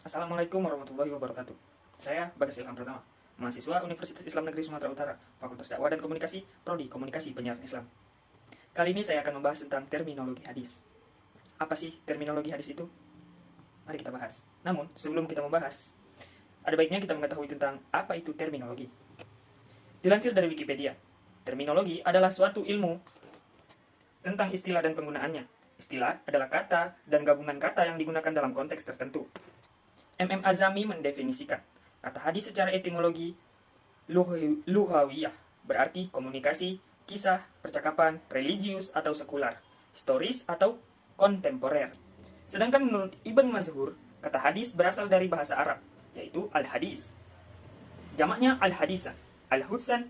Assalamualaikum warahmatullahi wabarakatuh. Saya Bagas Ilham Pratama, mahasiswa Universitas Islam Negeri Sumatera Utara, Fakultas Dakwah dan Komunikasi, Prodi Komunikasi Penyiaran Islam. Kali ini saya akan membahas tentang terminologi hadis. Apa sih terminologi hadis itu? Mari kita bahas. Namun, sebelum kita membahas, ada baiknya kita mengetahui tentang apa itu terminologi. Dilansir dari Wikipedia, terminologi adalah suatu ilmu tentang istilah dan penggunaannya. Istilah adalah kata dan gabungan kata yang digunakan dalam konteks tertentu. M.M. Azami mendefinisikan kata hadis secara etimologi lughawiyah, berarti komunikasi, kisah, percakapan, religius atau sekular, historis atau kontemporer. Sedangkan menurut Ibn Mazhur, kata hadis berasal dari bahasa Arab, yaitu al-hadis. Jamaknya al-hadisan, al-hudsan.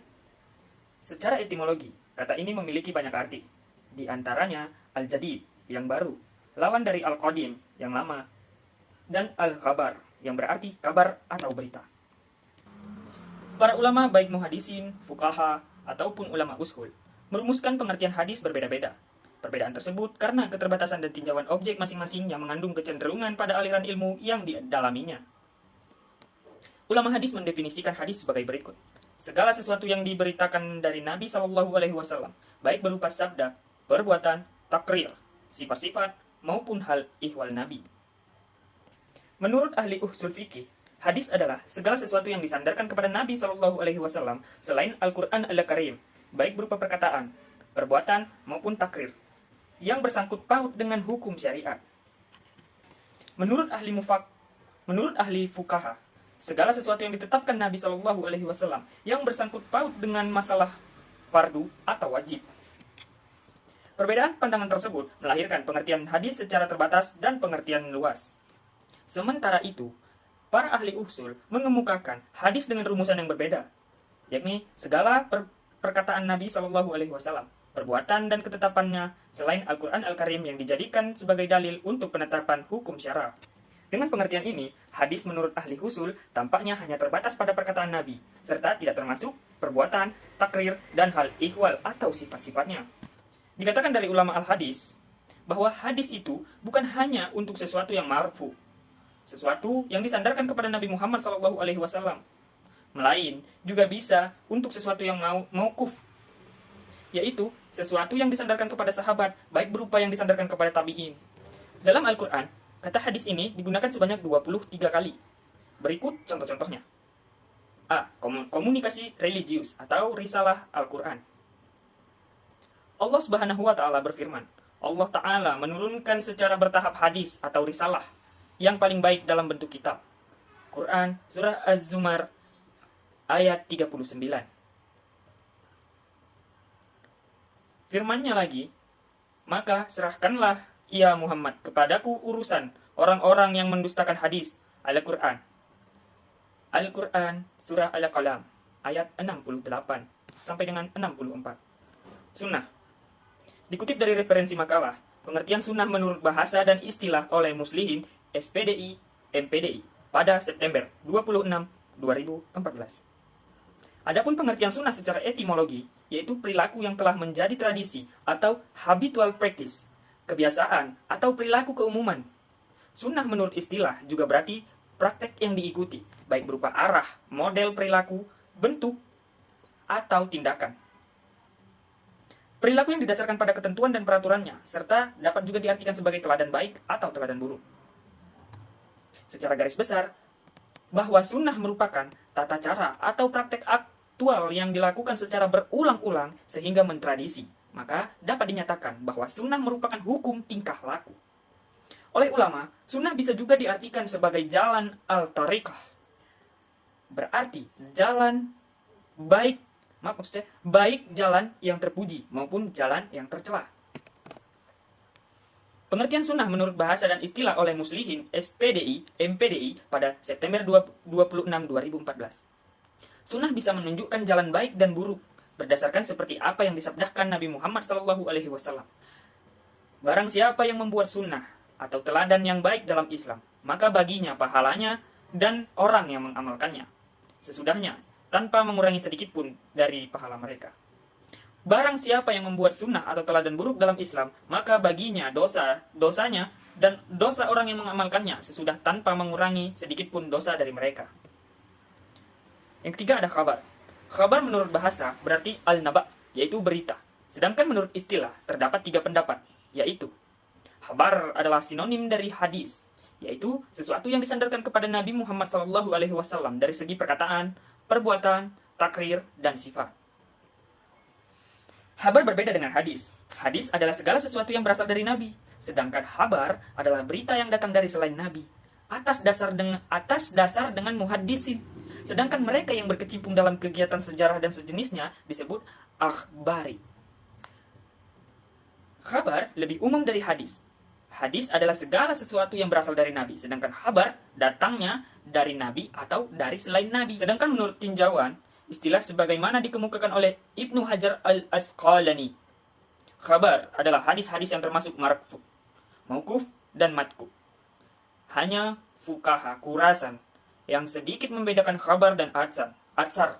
Secara etimologi, kata ini memiliki banyak arti. Di antaranya al-jadid, yang baru, lawan dari al-qadim, yang lama, dan al-khabar, yang berarti kabar atau berita. Para ulama baik muhadisin, fuqaha, ataupun ulama ushul merumuskan pengertian hadis berbeda-beda. Perbedaan tersebut karena keterbatasan dan tinjauan objek masing-masing yang mengandung kecenderungan pada aliran ilmu yang didalaminya. Ulama hadis mendefinisikan hadis sebagai berikut. Segala sesuatu yang diberitakan dari Nabi SAW, baik berupa sabda, perbuatan, takrir, sifat-sifat, maupun hal ihwal Nabi. Menurut ahli usul fikih, hadis adalah segala sesuatu yang disandarkan kepada Nabi SAW selain Al-Quran Al-Karim, baik berupa perkataan, perbuatan, maupun takrir, yang bersangkut paut dengan hukum syariat. Menurut ahli fuqaha, segala sesuatu yang ditetapkan Nabi SAW yang bersangkut paut dengan masalah fardu atau wajib. Perbedaan pandangan tersebut melahirkan pengertian hadis secara terbatas dan pengertian luas. Sementara itu, para ahli usul mengemukakan hadis dengan rumusan yang berbeda, yakni segala perkataan Nabi SAW, perbuatan dan ketetapannya selain Al-Quran Al-Karim yang dijadikan sebagai dalil untuk penetapan hukum syara. Dengan pengertian ini, hadis menurut ahli usul tampaknya hanya terbatas pada perkataan Nabi, serta tidak termasuk perbuatan, takrir, dan hal ihwal atau sifat-sifatnya. Dikatakan dari ulama al-hadis, bahwa hadis itu bukan hanya untuk sesuatu yang marfu, sesuatu yang disandarkan kepada Nabi Muhammad SAW, melain juga bisa untuk sesuatu yang mauquf, yaitu sesuatu yang disandarkan kepada sahabat, baik berupa yang disandarkan kepada tabi'in. Dalam Al-Quran, kata hadis ini digunakan sebanyak 23 kali. Berikut contoh-contohnya. A. Komunikasi religius atau risalah Al-Quran. Allah Subhanahu wa Ta'ala berfirman, Allah Ta'ala menurunkan secara bertahap hadis atau risalah yang paling baik dalam bentuk kitab. Quran Surah Az-Zumar ayat 39. Firman-Nya lagi, maka serahkanlah ya Muhammad kepadaku urusan orang-orang yang mendustakan hadis Al-Quran. Al-Quran Surah Al-Qalam ayat 68 sampai dengan 64. Sunnah. Dikutip dari referensi makalah, pengertian sunnah menurut bahasa dan istilah oleh Muslihin SPDI, MPDI pada September 26, 2014. Adapun pengertian sunnah secara etimologi, yaitu perilaku yang telah menjadi tradisi atau habitual practice, kebiasaan atau perilaku keumuman. Sunnah menurut istilah juga berarti praktek yang diikuti, baik berupa arah, model perilaku, bentuk, atau tindakan. Perilaku yang didasarkan pada ketentuan dan peraturannya, serta dapat juga diartikan sebagai teladan baik atau teladan buruk. Secara garis besar, bahwa sunnah merupakan tata cara atau praktek aktual yang dilakukan secara berulang-ulang sehingga mentradisi. Maka dapat dinyatakan bahwa sunnah merupakan hukum tingkah laku. Oleh ulama, sunnah bisa juga diartikan sebagai jalan al-tariqah. Berarti jalan baik, baik jalan yang terpuji maupun jalan yang tercela. Pengertian sunnah menurut bahasa dan istilah oleh Muslihin SPDI, MPDI pada September 26, 2014. Sunnah bisa menunjukkan jalan baik dan buruk berdasarkan seperti apa yang disabdakan Nabi Muhammad SAW. Barang siapa yang membuat sunnah atau teladan yang baik dalam Islam, maka baginya pahalanya dan orang yang mengamalkannya sesudahnya tanpa mengurangi sedikit pun dari pahala mereka. Barang siapa yang membuat sunnah atau teladan buruk dalam Islam, maka baginya dosanya dan dosa orang yang mengamalkannya sesudah tanpa mengurangi sedikit pun dosa dari mereka. Yang ketiga ada khabar. Khabar menurut bahasa berarti al-naba, yaitu berita. Sedangkan menurut istilah terdapat 3 pendapat, yaitu khabar adalah sinonim dari hadis, yaitu sesuatu yang disandarkan kepada Nabi Muhammad SAW dari segi perkataan, perbuatan, takrir, dan sifat. Khabar berbeda dengan hadis. Hadis adalah segala sesuatu yang berasal dari Nabi, sedangkan khabar adalah berita yang datang dari selain Nabi, atas dasar dengan muhaddisin. Sedangkan mereka yang berkecimpung dalam kegiatan sejarah dan sejenisnya disebut akhbari. Khabar lebih umum dari hadis. Hadis adalah segala sesuatu yang berasal dari Nabi, sedangkan khabar datangnya dari Nabi atau dari selain Nabi. Sedangkan menurut tinjauan, istilah sebagaimana dikemukakan oleh Ibnu Hajar al-Asqalani, khabar adalah hadis-hadis yang termasuk marfu, mauquf, dan matku. Hanya fuqaha Khurasan yang sedikit membedakan khabar dan atsar.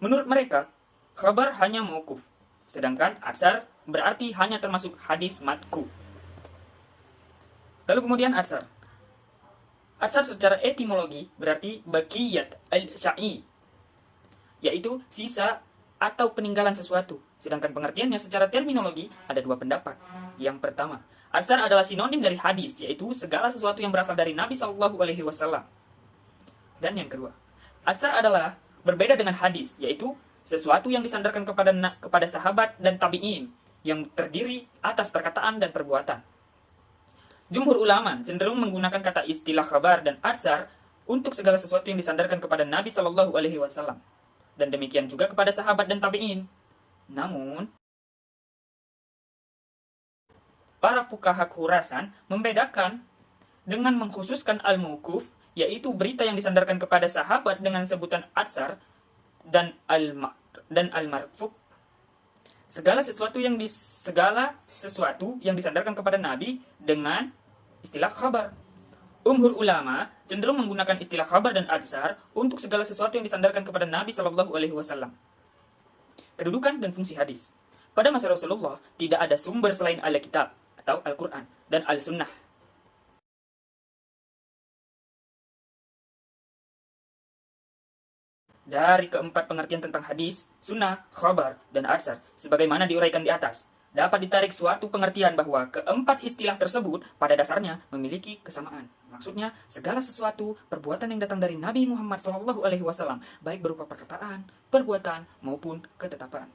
Menurut mereka, khabar hanya mauquf, sedangkan atsar berarti hanya termasuk hadis matku. Lalu kemudian atsar. Atsar secara etimologi berarti baqiyat al-sya'i, yaitu sisa atau peninggalan sesuatu. Sedangkan pengertiannya secara terminologi ada 2 pendapat. Yang pertama, atsar adalah sinonim dari hadis, yaitu segala sesuatu yang berasal dari Nabi SAW. Dan yang kedua, atsar adalah berbeda dengan hadis, yaitu sesuatu yang disandarkan kepada sahabat dan tabi'in yang terdiri atas perkataan dan perbuatan. Jumhur ulama cenderung menggunakan kata istilah khabar dan atsar untuk segala sesuatu yang disandarkan kepada Nabi SAW, dan demikian juga kepada sahabat dan tabi'in. Namun, para fuqaha Khurasan membedakan dengan mengkhususkan al-mauquf, yaitu berita yang disandarkan kepada sahabat dengan sebutan atsar, dan al-marfu, segala sesuatu yang disandarkan kepada Nabi dengan istilah khabar. Jumhur ulama cenderung menggunakan istilah khabar dan atsar untuk segala sesuatu yang disandarkan kepada Nabi SAW. Kedudukan dan fungsi hadis. Pada masa Rasulullah tidak ada sumber selain Alkitab atau Al-Quran dan Al-Sunnah. Dari keempat pengertian tentang hadis, sunnah, khabar, dan atsar, sebagaimana diuraikan di atas, dapat ditarik suatu pengertian bahwa keempat istilah tersebut pada dasarnya memiliki kesamaan. Maksudnya, segala sesuatu perbuatan yang datang dari Nabi Muhammad SAW, baik berupa perkataan, perbuatan, maupun ketetapan.